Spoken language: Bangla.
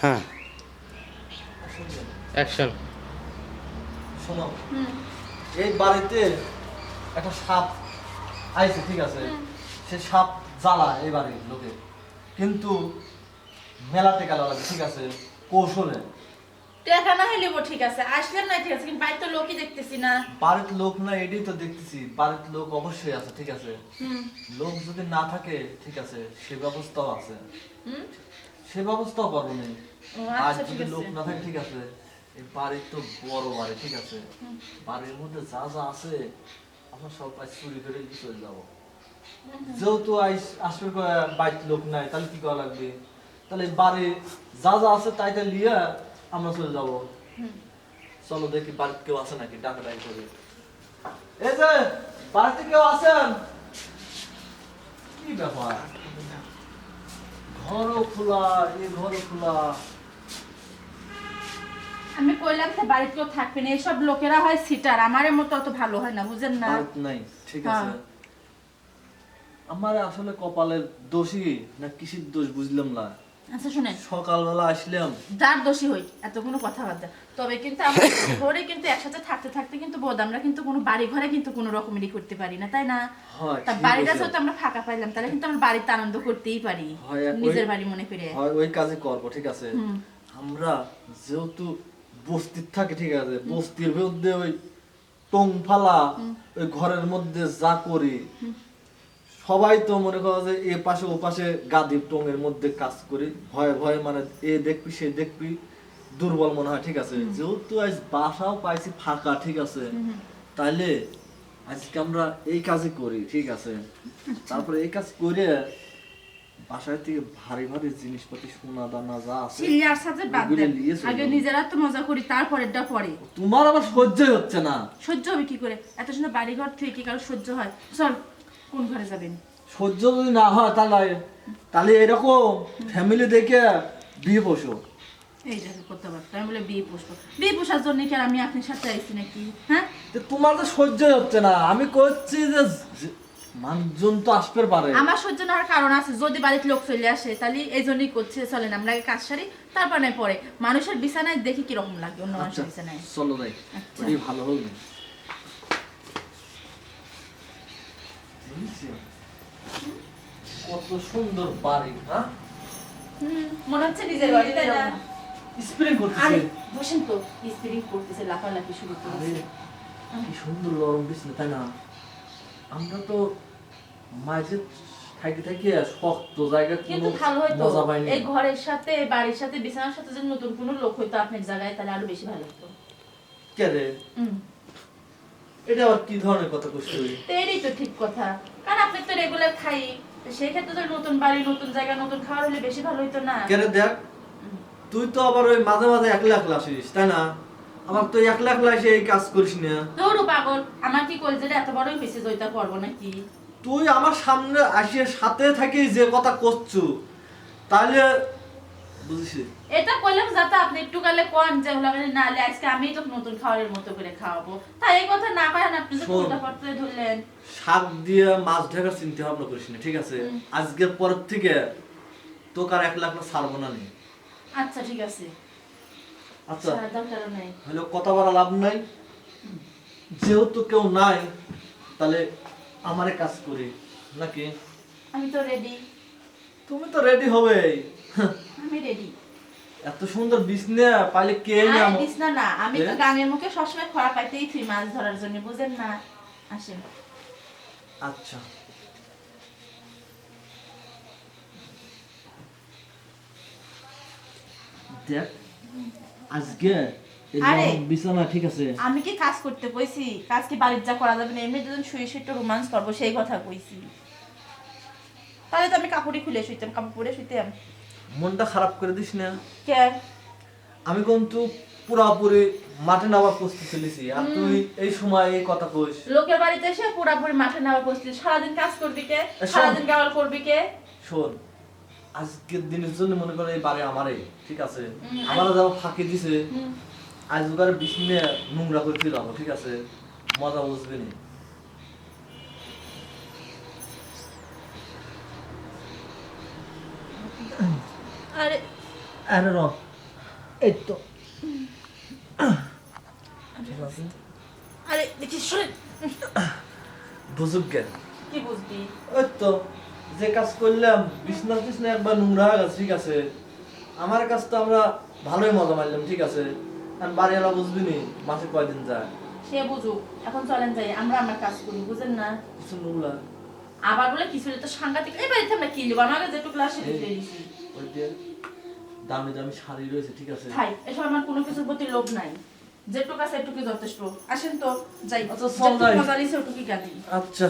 হ্যাঁ, অ্যাকশন। শোনো, এই বাড়িতে একটা সাপ আইছে, ঠিক আছে? সে সাপ জ্বালা এই বাড়ির লোকে, কিন্তু মেলাতে গেল লাগে, ঠিক আছে, কৌশলে। টাকা না হইলেও ঠিক আছে, আসলেন না ঠিক আছে, কিন্তু বাড়িতে তো লোকই দেখতেছি না। বাড়ির লোক না, এটাই তো দেখতেছি, বাড়ির লোক অবশ্যই আছে, ঠিক আছে। লোক যদি না থাকে, ঠিক আছে, সে ব্যবস্থাও আছে, সে ব্যবস্থাও করবো না। ও আর আচ্ছা, ঠিক যদি আছে। লোক না থাকে, ঠিক আছে, এই বাড়ির তো বড় বাড়ি, ঠিক আছে, বাড়ির মধ্যে যা যা আছে আমরা সব চুরি করে নিয়ে চলে যাবো। যেহেতু আসবে বাড়ির লোক নাই, তাহলে কি করা লাগবে? তাহলে বাড়ি যা যা আছে তাইটা নিয়ে আমরা চলে যাবো। চলো দেখি বাড়িতে কেউ আছে নাকি, ডাকাডাকি করি। এই যে বাড়িতে কেউ আছেন? কি ব্যাপার, ঘরও খোলা, এই ঘরও খোলা। আমি কইলাম যে বাড়িতে কেউ থাকবে না, এসব লোকেরা হয় সিটার, আমারের মতো অত ভালো হয় না, বুঝেন না? বাড়িতে নাই, ঠিক আছে। আমার আসলে কপালের দোষী না কিসের দোষ বুঝলাম না। আচ্ছা শুনেন, সকালবেলা আসলাম, যার দোষী হই এত কোনো কথা বাদ দেন। তবে কিন্তু আমরা ঘরে কিন্তু একসাথে থাকতে থাকতে কিন্তু বোধ আমরা কিন্তু কোনো বাড়ি ঘরে কিন্তু কোনো রকমেরই করতে পারি না, তাই না? হয়, তা ঠিক বাড়িটা আছে। যেহেতু আমরা ফাঁকা পাইলাম, তাহলে কিন্তু আমরা বাড়িতে আনন্দ করতেই পারি, হয়, নিজের বাড়ি মনে করে। হয় ওই কাজে করবো, ঠিক আছে। আমরা যেহেতু বস্তির থাকে, ঠিক আছে, বস্তির মধ্যে ওই টং ফালা, ওই ঘরের মধ্যে যা করি, সবাই তো মনে করো যে এ পাশে ও পাশে গাদি টঙের মধ্যে কাজ করি, ভয়ে ভয়ে, মানে এ দেখবি সে দেখবি, দুর্বল মনে হয়, ঠিক আছে। যেহেতু আজ বাসাও পাইছি ফাঁকা, ঠিক আছে, তাইলে আজকে আমরা এই কাজই করি, ঠিক আছে। তারপরে এই কাজ করে বাসায় থেকে ভারী ভারী জিনিসপাতি, সোনা দানা যা আছে সিরিয়ার সাথে বাদ ওগুলো দেন, নিয়ে চলে আগে যাবো। নিজেরা তো মজা করি, তারপরেরটা পরে। তোমার আবার সহ্যই হচ্ছে না। সহ্য হবে কি করে? এত সুন্দর বাড়ি ঘর থেকে কি কারো সহ্য হয়? চল, কোন ঘরে যাবেন? সহ্য যদি না হয়, তাহলে তাহলে এরকম ফ্যামিলি দেখে বিয়ে বসো। এই দেখো কথাবার্তা, আমি বলে বিয়ে পোষবো, বিয়ে পোষার জন্য কি আর আমি আপনার সাথে আইছি নাকি? হ্যাঁ, তো তোমার তো সহ্যই হচ্ছে না, আমি করছি যে মানুষজন তো আসতে পারে। আমার সহ্য না হওয়ার কারণ আছে, যদি বাড়িতে লোক চলে আসে তাহলে এই জন্যই করছে। চলেন আমরা আগে কাজ সারি, তারপর নয় পরে। মানুষের বিছানায় দেখি কিরকম লাগে অন্য আচ্ছা, মানুষের বিছানায়। চলো যাই, আচ্ছা। ওটাই ভালো হবে। কত সুন্দর বাড়ি, হ্যাঁ, মনে হচ্ছে নিজের বাড়ি, তাই না? স্প্রিং আরে করতেছে। বসেন তো, স্ত্রী করতেছে, লাফালাফি শুরু আরে করেছে। কি সুন্দর নরম বিছনা, তাই না? আমরা তো মাঝে থাকি থাকি শক্ত জায়গা কিন্তু কোনো ভালো হইতো মজা পাইনি। এই ঘরের সাথে বাড়ির সাথে বিছানার সাথে যদি নতুন কোনো লোক হইতো আপনার জায়গায়, তাহলে আরো বেশি ভালো হতো। কে রে? এটা আবার কি ধরনের কথা কইছিস তুই? তো এটাই তো ঠিক কথা, কারণ আপনি তো রেগুলার খাই, তো সেই ক্ষেত্রে তো নতুন বাড়ি, নতুন জায়গা, নতুন খাবার হলে বেশি ভালো হইতো না? কে রে দেখ, তুই তো আবার ওই মাঝে মাঝে একলা একলা আসিস, তাই না? আমার তো একলা একলা এসে এই কাজ করিস না। দৌড়ো পাগল, আমার কি কলেজের এত বড়ই হয়েছে জয়টা করবো নাকি? তুই আমার সামনে আসিয়ে সাথে থাকি যে কথা করছু, তাহলে বুঝিস? এটা কইলাম যাতে আপনি একটু কালে কোন যে হলাগানি না হলে আজকে আমিই তো নতুন খাবারের মতো করে খাওয়াবো, তাই এই কথা না করেন আপনি যে শোন। উল্টা পাল্টা ধরলেন। শাক দিয়ে মাছ ঢাকার চিন্তা ভাবনা করিস না, ঠিক আছে? আজকের পর থেকে তোকে আর একলা একলা ছাড়বো না নি। আচ্ছা ঠিক আছে, আচ্ছা, সারা দরকার নাই। হলো কথা বলা লাভ নাই, যেহেতু কেউ নাই, তাহলে আমারে কাজ করি নাকি? আমি তো রেডি, তুমি তো রেডি হবে। আমি রেডি। এত সুন্দর বিছনা পাইলে কে না? আর বিছনা না, আমি তো গাঙের মুখে সবসময় খরা পাইতেই থুই মাছ ধরার জন্য, বুঝেন না? আসেন। আচ্ছা, দেখ আজকে এই আরে, নরম বিছানা, ঠিক আছে? আমি কি কাজ করতে কইছি? কাজ কি বাড়ির যা করা যাবে না? এমনি দুজন শুয়ে শুয়ে একটু রোমান্স করবো, সেই কথা কইছি। তাহলে তো আমি কাপড়ই খুলে শুইতাম, কাপড় পরে শুইতাম। মনটা খারাপ করে দিস না। কে? আমি কিন্তু পুরাপুরি মাঠে নামার প্রস্তুতি চলেছি, আর তুই এই সময় এই কথা কইস। লোকের বাড়িতে এসে পুরাপুরি মাঠে নেওয়া প্রস্তুতি, সারাদিন কাজ করবি কে? শোন। সারাদিন গাওয়াল করবি কে? শোন, আজকের দিনের জন্য মনে করে এই বাড়ি আমারই, ঠিক আছে? আমারও যাও ফাঁকি দিছে, আজ ওখানে বিছনে নোংরা করে ফিরাবো, ঠিক আছে? মজা বুঝবি না। আরে আরে র, এই তো আরে দেখি শোন, বুঝুক জ্ঞান। কি বুঝবি? ওই তো যে কাজ করলাম বিছনা টিছনা একবার নোংরা হয়ে গেছে, ঠিক আছে। আমার কাজ তো আমরা ভালোই মজা মারলাম, ঠিক আছে। আর বাড়িওয়ালা বুঝবি নি মাসে কয়দিন যায়। সে বুঝুক, এখন চলেন যাই, আমরা আমার কাজ করি, বুঝেন না? কিছু নোংরা আবার বলে কিছু তো সাংঘাতিক, এই বাড়িতে আমরা কি নেবো, আমাকে যেটুকু ক্লাসে দিতে দিছি। ওই যে দামি দামি শাড়ি রয়েছে, ঠিক আছে। ভাই এসব আমার কোনো কিছুর প্রতি লোভ নাই, যেটুকু আছে এটুকু যথেষ্ট। আসেন তো যাই, আচ্ছা, চল যাই। মজা নিছে ওটুকুই কাঁদি। আচ্ছা।